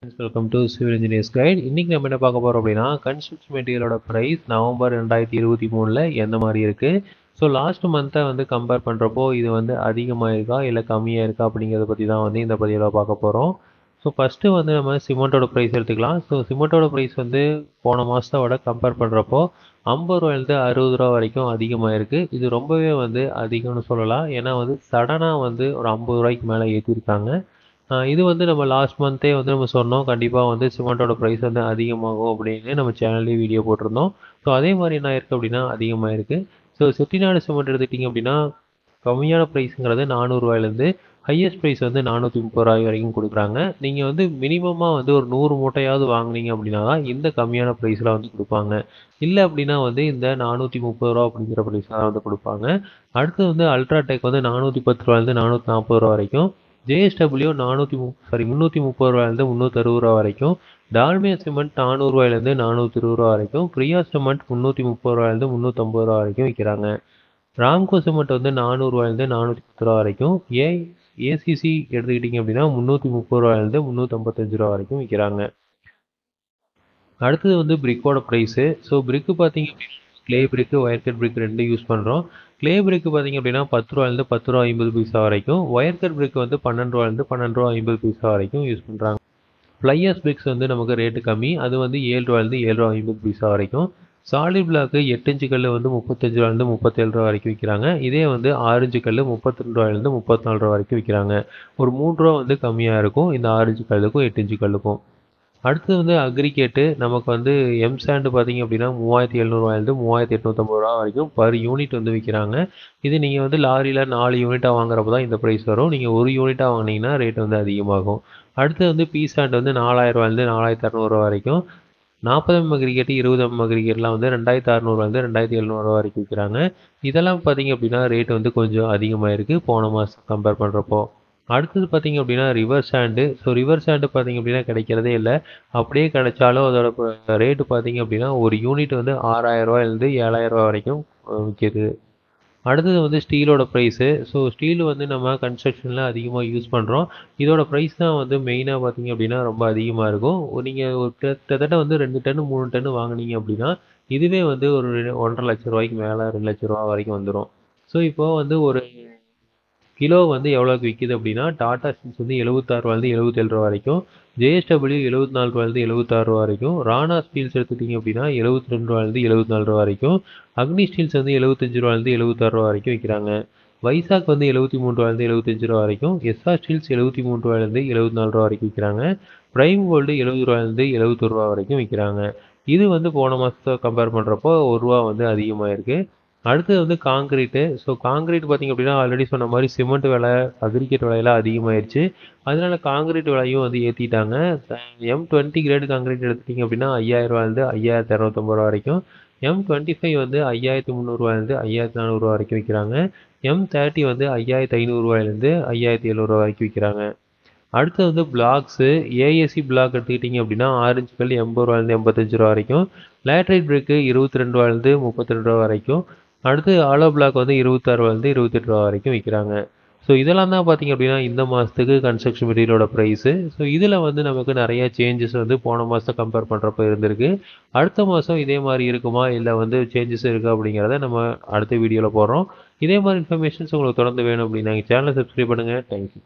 Welcome to civil engineers guide. இன்னைக்கு நம்ம என்ன பார்க்க போறோம் அப்படின்னா, கன்ஸ்ட்ரக்ஷன் மெட்டீரியலோட பிரைஸ் நவம்பர் 2023 எந்த மாதிரி இருக்கு. ஸோ லாஸ்ட் மந்த்தை வந்து கம்பேர் பண்ணுறப்போ இது வந்து அதிகமாக இருக்கா இல்லை கம்மியாக இருக்கா அப்படிங்கிறத பற்றி தான் வந்து இந்த பதிவில் பார்க்க போகிறோம். ஸோ ஃபஸ்ட்டு வந்து நம்ம சிமெண்ட்டோட ப்ரைஸ் எடுத்துக்கலாம். ஸோ சிமெண்ட்டோட ப்ரைஸ் வந்து போன மாதத்தோட கம்பேர் பண்ணுறப்போ 50 ரூபாயிலேருந்து 60 ரூபா வரைக்கும் அதிகமாக இருக்குது. இது ரொம்பவே வந்து அதிகம்னு சொல்லலாம். ஏன்னா வந்து சடனாக வந்து ஒரு 50 ரூபாய்க்கு மேலே ஏற்றிருக்காங்க. இது வந்து நம்ம லாஸ்ட் மந்த்தே வந்து நம்ம சொன்னோம், கண்டிப்பாக வந்து சிமெண்ட்டோட ப்ரைஸ் வந்து அதிகமாகும் அப்படின்னு நம்ம சேனல்லேயே வீடியோ போட்டிருந்தோம். ஸோ அதே மாதிரி என்ன இருக்குது அப்படின்னா அதிகமாக இருக்குது. ஸோ செட்டிநாடு சிமெண்ட் எடுத்துக்கிட்டிங்க அப்படின்னா கம்மியான ப்ரைஸுங்கிறது 400 ரூபாயிலேருந்து ஹையஸ்ட் ப்ரைஸ் வந்து 430 ரூபாய் வரைக்கும் கொடுக்குறாங்க. நீங்கள் வந்து மினிமமாக வந்து ஒரு 100 மூட்டையாவது வாங்கினீங்க அப்படின்னா தான் இந்த கம்மியான ப்ரைஸில் வந்து கொடுப்பாங்க. இல்லை அப்படின்னா வந்து இந்த 430 ரூபா அப்படிங்கிற ப்ரைஸில் வந்து கொடுப்பாங்க. அடுத்து வந்து அல்ட்ராடெக் வந்து 410 ரூபாயிலேருந்து 440 ரூபா வரைக்கும், ஜேஎஸ்டபிள்யூ 330 ரூபாயிலேருந்து 360 ரூபா வரைக்கும், டால்மியா சிமெண்ட் 400 ரூபாயிலேருந்து 420 ரூபா வரைக்கும், பிரியா சிமெண்ட் 330 ரூபாயிலேருந்து 350 ரூபா வரைக்கும் விற்கிறாங்க. ராம்கோ சிமெண்ட் வந்து 400 ரூபாயிலேருந்து 410 ரூபா வரைக்கும், ஏசிசி எடுத்துக்கிட்டிங்க அப்படின்னா 330 ரூபாயிலேருந்து 355 ரூபா வரைக்கும் விற்கிறாங்க. அடுத்தது வந்து பிரிக்கோட ப்ரைஸு. ஸோ பிரிக்கு பார்த்தீங்க அப்படின்னா கிளே பிரிக்கு, ஒயர் கட் பிரிக் ரெண்டு யூஸ் பண்ணுறோம். கிளே பிரிக்கு பார்த்தீங்க அப்படின்னா 10 ரூபாயிலேருந்து 10 ரூபா 50 பைசா வரைக்கும், ஒயர் கட் பிரிக் வந்து 12 ரூபாயிலேருந்து 12 ரூபா 50 பைசா வரைக்கும் யூஸ் பண்ணுறாங்க. ஃப்ளையர்ஸ் பிரிக்ஸ் வந்து நமக்கு ரேட்டு கம்மி, அது வந்து 7 ரூபாயிலேருந்து 7 ரூபா 50 பைசா வரைக்கும். சாலிட் பிளாக்கு 8 இன்ச்சு கல் வந்து 35 ரூபாயிலேருந்து 37 ரூபா வரைக்கும் விற்கிறாங்க. இதே வந்து 6 இன்ச்சு கல் 32 ரூபாயிலேருந்து 34 ரூபா வரைக்கும் விற்கிறாங்க. ஒரு 3 ரூபா வந்து கம்மியாக இருக்கும் இந்த 6 இன்ச்சு கல்லுக்கும் 8 இன்ச்சு கல்லுக்கும். அடுத்து வந்து அக்ரிகேட்டு நமக்கு வந்து எம் சாண்டு பார்த்தீங்க அப்படின்னா 3700 ரூபாயிலேருந்து 3850 ரூபா வரைக்கும் பர் யூனிட் வந்து விற்கிறாங்க. இது நீங்கள் வந்து லாரியில் 4 யூனிட்டாக வாங்குறப்ப தான் இந்த ப்ரைஸ் வரும். நீங்கள் ஒரு யூனிட்டாக வாங்கினீங்கன்னா ரேட் வந்து அதிகமாகும். அடுத்து வந்து பி சாண்ட் வந்து 4000 ரூபாயிலேருந்து 4600 ரூபா வரைக்கும், 40 அக்ரிகேட்டு 20 அக்ரிகேட்லாம் வந்து 2600 ரூபாயிலேருந்து 2700 ரூபா வரைக்கும் விற்கிறாங்க. இதெல்லாம் பார்த்தீங்க அப்படின்னா ரேட் வந்து கொஞ்சம் அதிகமாக இருக்குது போன மாதம் கம்பேர் பண்ணுறப்போ. அடுத்தது பார்த்தீங்க அப்படின்னா river sand. So river sand பார்த்தீங்க அப்படின்னா கிடைக்கிறதே இல்லை. அப்படியே கிடைச்சாலும் அதோட ரேட்டு பார்த்தீங்க அப்படின்னா ஒரு யூனிட் வந்து 6000 ரூபாயிலேருந்து 7000 ரூபா வரைக்கும் விற்கிது. அடுத்தது வந்து ஸ்டீலோட ப்ரைஸு. ஸோ ஸ்டீல் வந்து நம்ம கன்ஸ்ட்ரக்ஷனில் அதிகமாக யூஸ் பண்ணுறோம். இதோட ப்ரைஸ் தான் வந்து மெயினாக பார்த்தீங்க அப்படின்னா ரொம்ப அதிகமாக இருக்கும். நீங்கள் ஒரு கிட்டத்தட்ட வந்து 2 டன்னு 3 டன்னு வாங்கினீங்க அப்படின்னா இதுவே வந்து ஒரு 1,50,000 ரூபாய்க்கு மேலே 2,00,000 ரூபா வரைக்கும் வந்துடும். ஸோ இப்போ வந்து ஒரு கிலோ வந்து எவ்வளோக்கு விற்கிது அப்படின்னா டாடா ஸ்டீல்ஸ் வந்து 76 ரூபாயிலேருந்து 77 ரூபா வரைக்கும், ஜேஎஸ்டபிள்யூ 74 ரூபாயிலேருந்து 76 ரூபா வரைக்கும், ராணா ஸ்டீல்ஸ் எடுத்துக்கிட்டிங்க அப்படின்னா 72 ரூபாயிலேருந்து 74 ரூபா வரைக்கும், அக்னி ஸ்டீல்ஸ் வந்து 75 ரூபாயிலேருந்து 76 ரூபா வரைக்கும் விற்கிறாங்க. வைசாக் வந்து 73 ரூபாயிலேருந்து 75 ரூபா வரைக்கும், எஸ்ஆர் ஸ்டீல்ஸ் 73 ரூபாயிலேருந்து 74 ரூபா வரைக்கும் விற்கிறாங்க. பிரைம் கோல்டு 70 ரூபாயிலேருந்து 71 ரூபா வரைக்கும் விற்கிறாங்க. இது வந்து போன மாதத்தை கம்பேர் பண்ணுறப்போ 1 ரூபா வந்து அதிகமாக இருக்குது. அடுத்தது வந்து காங்கிரீட்டு. ஸோ காங்கிரீட் பார்த்திங்க அப்படின்னா ஆல்ரெடி சொன்ன மாதிரி சிமெண்ட் விலை, அக்ரிகேட் விலையெல்லாம் அதிகமாகிடுச்சு. அதனால காங்கிரீட் விலையும் வந்து ஏற்றிட்டாங்க. M20 கிரேடு காங்கிரீட் எடுத்துட்டிங்க அப்படின்னா 5000 ரூபாயிலேருந்து 5250 ரூபா வரைக்கும், M25 வந்து 5300 ரூபாயிலேருந்து 5400 ரூபா வரைக்கும் விற்கிறாங்க. M30 வந்து 5500 ரூபாயிலேருந்து 5700 ரூபா வரைக்கும் விற்கிறாங்க. அடுத்து வந்து பிளாக்ஸு. ஏஎஸ்சி பிளாக் எடுத்துக்கிட்டிங்க அப்படின்னா 6 இன்ச்சு கல் 80 ரூபாயிலேருந்து 85 ரூபா வரைக்கும், லேட்ரைட் பிரிக்கு 22 ரூபாயிலேருந்து 32 ரூபா வரைக்கும், அடுத்து ஆலோ பிளாக் வந்து 26 ரூபாயிலேருந்து 28 ரூபா வரைக்கும் விற்கிறாங்க. ஸோ இதெல்லாம் தான் பார்த்தீங்க அப்படின்னா இந்த மாதத்துக்கு கன்ஸ்ட்ரக்ஷன் மெட்டீரியலோட ப்ரைஸு. ஸோ இதில் வந்து நமக்கு நிறைய சேஞ்சஸ் வந்து போன மாதத்தை கம்பேர் பண்ணுறப்ப இருந்திருக்கு. அடுத்த மாதம் இதே மாதிரி இருக்குமா இல்லை வந்து சேஞ்சஸ் இருக்கா அப்படிங்கிறத நம்ம அடுத்த வீடியோவில் போடுறோம். இதே மாதிரி இன்ஃபர்மேஷன்ஸ் உங்களுக்கு தொடர்ந்து வேணும் அப்படின்னா சேனலை சப்ஸ்கிரைப் பண்ணுங்கள். தேங்க்யூ.